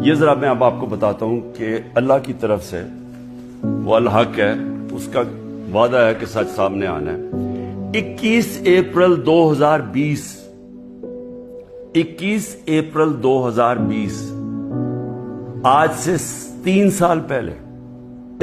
یہ ذرا میں اب آپ کو بتاتا ہوں کہ اللہ کی طرف سے وہ الحق ہے، اس کا وعدہ ہے کہ سچ سامنے آنا ہے۔ 21 اپریل 2020 آج سے 3 سال پہلے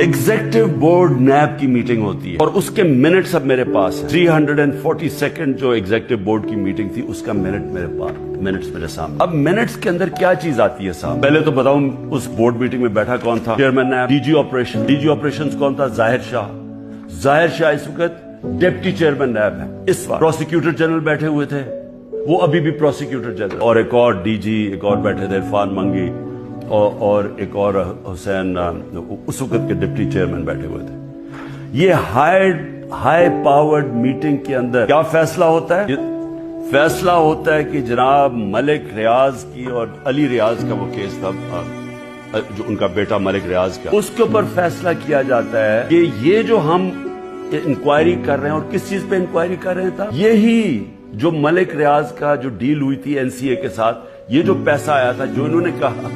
ایگزیکٹو بورڈ نیب کی میٹنگ ہوتی ہے اور اس کے منٹس اب میرے پاس ہیں۔ 342 جو ایگزیکٹو بورڈ کی میٹنگ تھی اس کا منٹ میرے پاس، منٹس میرے سامنے۔ اب منٹس کے اندر کیا چیز آتی ہے صاحب؟ پہلے تو بتاؤں اس بورڈ میٹنگ میں بیٹھا کون تھا؟ Chairman NAB, D G operations کون تھا؟ ظاہر شاہ اس وقت ڈپٹی چیئرمین نیب ہے۔ اس وقت پروسیکیوٹر جنرل بیٹھے ہوئے تھے، وہ ابھی بھی پروسیکیوٹر جنرل، اور ایک اور ڈی جی ایک اور بیٹھے تھے، عرفان منگی، اور ایک اور حسین، اس وقت کے ڈپٹی چیئرمین بیٹھے ہوئے تھے۔ یہ ہائی پاورڈ میٹنگ کے اندر کیا فیصلہ ہوتا ہے؟ فیصلہ ہوتا ہے کہ جناب ملک ریاض کی اور علی ریاض کا وہ کیس تھا، جو ان کا بیٹا ملک ریاض کا، اس کے اوپر فیصلہ کیا جاتا ہے کہ یہ جو ہم انکوائری کر رہے ہیں، اور کس چیز پہ انکوائری کر رہے تھا؟ یہی جو ملک ریاض کا جو ڈیل ہوئی تھی این سی اے کے ساتھ، یہ جو پیسہ آیا تھا، جو انہوں نے کہا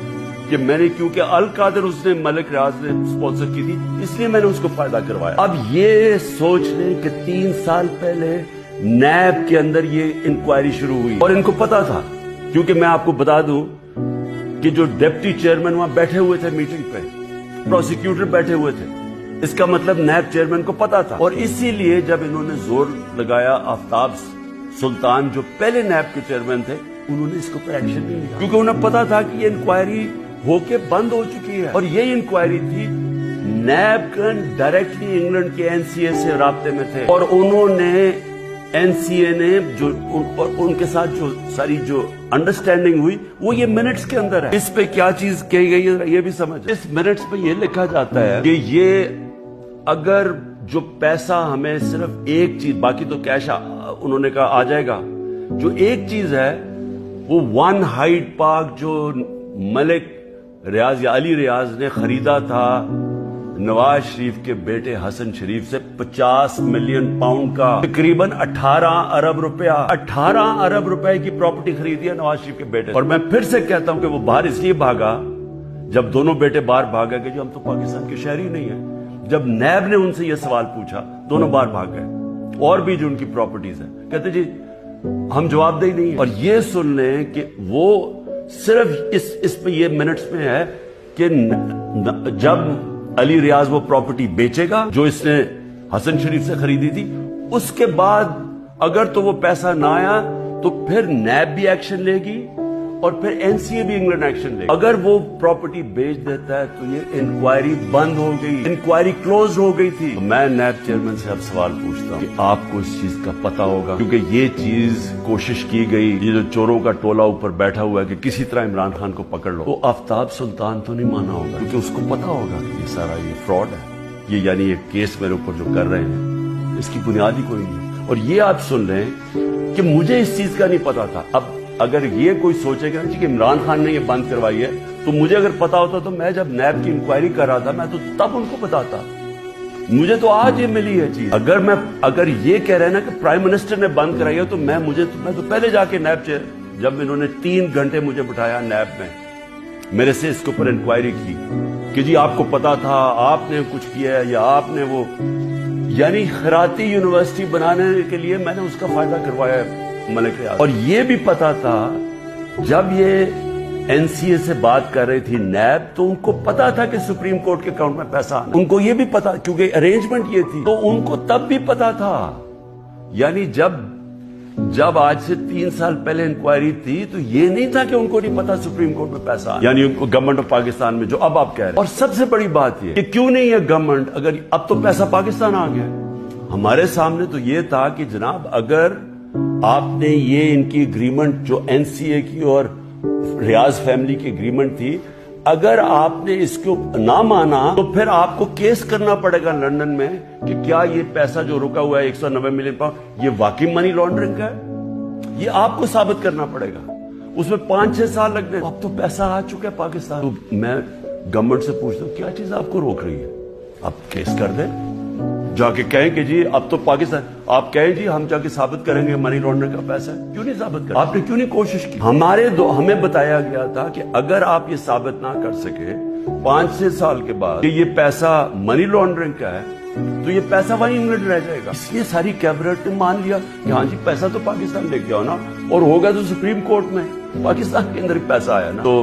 کہ میں نے، کیونکہ القادر اس نے ملک ریاض نے اسپانسر کی تھی، اس لیے میں نے اس کو فائدہ کروایا۔ اب یہ سوچ لیں کہ 3 سال پہلے نیب کے اندر یہ انکوائری شروع ہوئی اور ان کو پتا تھا، کیونکہ میں آپ کو بتا دوں کہ جو ڈپٹی چیئرمین وہاں بیٹھے ہوئے تھے میٹنگ پہ، پروسیکیوٹر بیٹھے ہوئے تھے، اس کا مطلب نیب چیئرمین کو پتا تھا۔ اور اسی لیے جب انہوں نے زور لگایا، آفتاب سلطان جو پہلے نیب کے چیئرمین تھے، انہوں نے اس کو پر ایکشن نہیں لیا، کیونکہ انہیں پتا تھا کہ یہ انکوائری ہو کے بند ہو چکی ہے۔ اور یہ انکوائری تھی، نیب ڈائریکٹلی انگلینڈ کے این سی اے سے رابطے میں تھے، اور انہوں نے این سی اے نے جو ان کے ساتھ جو ساری جو انڈرسٹینڈنگ ہوئی، وہ یہ منٹس کے اندر ہے۔ اس پہ کیا چیز کہی گئی ہے یہ بھی سمجھ۔ اس منٹس پہ یہ لکھا جاتا ہے کہ یہ اگر جو پیسہ ہمیں صرف ایک چیز، باقی تو کیش انہوں نے کہا آ جائے گا، جو ایک چیز ہے وہ 1 ہائیڈ پارک جو ملک ریاض یا علی ریاض نے خریدا تھا نواز شریف کے بیٹے حسن شریف سے 50 ملین پاؤنڈ کا، تقریباً 18 ارب روپے کی پراپرٹی خریدی ہے نواز شریف کے بیٹے۔ اور میں پھر سے کہتا ہوں کہ وہ باہر اس لیے بھاگا، جب دونوں بیٹے باہر بھاگا کہ جو ہم تو پاکستان کے شہری نہیں ہیں۔ جب نیب نے ان سے یہ سوال پوچھا، دونوں باہر بھاگ گئے، اور بھی جو ان کی پراپرٹیز ہیں، کہتے جی ہم جواب دہی نہیں ہیں۔ اور یہ سن لیں کہ وہ صرف اس پہ یہ منٹس میں ہے کہ جب علی ریاض وہ پراپرٹی بیچے گا جو اس نے حسن شریف سے خریدی تھی، اس کے بعد اگر تو وہ پیسہ نہ آیا تو پھر نیب بھی ایکشن لے گی اور پھر این سی اے بھی انگلینڈ ایکشن لے گی۔ اگر وہ پراپرٹی بیچ دیتا ہے تو یہ انکوائری بند ہو گئی، انکوائری کلوز ہو گئی تھی۔ میں نیب چیئرمین سے اب سوال پوچھتا ہوں کہ آپ کو اس چیز کا پتا ہوگا، کیونکہ یہ چیز کوشش کی گئی، یہ جو چوروں کا ٹولہ اوپر بیٹھا ہوا ہے کہ کسی طرح عمران خان کو پکڑ لو، تو آفتاب سلطان تو نہیں مانا ہوگا، کیونکہ اس کو پتا ہوگا کہ یہ سارا یہ فراڈ ہے، یہ یعنی یہ کیس میرے اوپر جو کر رہے ہیں اس کی بنیاد ہی کوئی نہیں ہے۔ اور یہ آپ سن لیں کہ مجھے اس چیز کا نہیں پتا تھا۔ اب اگر یہ کوئی سوچے گا کہ عمران خان نے یہ بند کروائی ہے، تو مجھے اگر پتا ہوتا تو میں جب نیب کی انکوائری کر رہا تھا میں تو تب ان کو بتاتا۔ مجھے تو آج یہ ملی ہے چیز۔ اگر یہ کہہ رہے ہیں نا کہ پرائم منسٹر نے بند کرائی ہے، تو میں تو پہلے جا کے نیب جب انہوں نے 3 گھنٹے مجھے بٹھایا نیب میں، میرے سے اس کے اوپر انکوائری کی کہ جی آپ کو پتا تھا، آپ نے کچھ کیا ہے، یا آپ نے وہ، یعنی خیراتی یونیورسٹی بنانے کے لیے میں نے اس کا فائدہ کروایا ہے ملک ریاض۔ اور یہ بھی پتا تھا جب یہ این سی اے سے بات کر رہی تھی نیب، تو ان کو پتا تھا کہ سپریم کورٹ کے اکاؤنٹ میں پیسہ آنا، ان کو یہ بھی پتا، کیونکہ ارینجمنٹ یہ تھی، تو ان کو تب بھی پتا تھا۔ یعنی جب آج سے 3 سال پہلے انکوائری تھی تو یہ نہیں تھا کہ ان کو نہیں پتا سپریم کورٹ میں پیسہ آنا، یعنی گورنمنٹ آف پاکستان میں جو اب آپ کہہ رہے ہیں۔ اور سب سے بڑی بات یہ کہ کیوں نہیں ہے گورنمنٹ، اگر اب تو پیسہ پاکستان آ گیا، ہمارے سامنے تو یہ تھا کہ جناب اگر آپ نے یہ ان کی اگریمنٹ جو این سی اے کی اور ریاض فیملی کی اگریمنٹ تھی، اگر آپ نے اس کو نہ مانا تو پھر آپ کو کیس کرنا پڑے گا لندن میں کہ کیا یہ پیسہ جو رکا ہوا ہے 190 ملین پاؤنڈ، یہ واقعی منی لانڈرنگ کا ہے، یہ آپ کو ثابت کرنا پڑے گا، اس میں 5-6 سال لگنے۔ اب تو پیسہ آ چکا ہے پاکستان، تو میں گورنمنٹ سے پوچھتا ہوں کیا چیز آپ کو روک رہی ہے؟ آپ کیس کر دیں، جا کے کہیں کہ جی اب تو پاکستان، آپ کہیں جی ہم جا کے ثابت کریں گے منی لانڈرنگ کا پیسہ ہے، کیوں نہیں ثابت کریں؟ آپ نے کیوں نہیں کوشش کی؟ ہمیں بتایا گیا تھا کہ اگر آپ یہ ثابت نہ کر سکے 5-6 سال کے بعد کہ یہ پیسہ منی لانڈرنگ کا ہے تو یہ پیسہ وہیں انگلینڈ رہ جائے گا. اس لیے ساری کیبنٹ نے مان لیا کہ ہاں جی پیسہ تو پاکستان لے کے آؤ نا، اور ہوگا تو سپریم کورٹ میں، پاکستان کے اندر پیسہ آیا نا. تو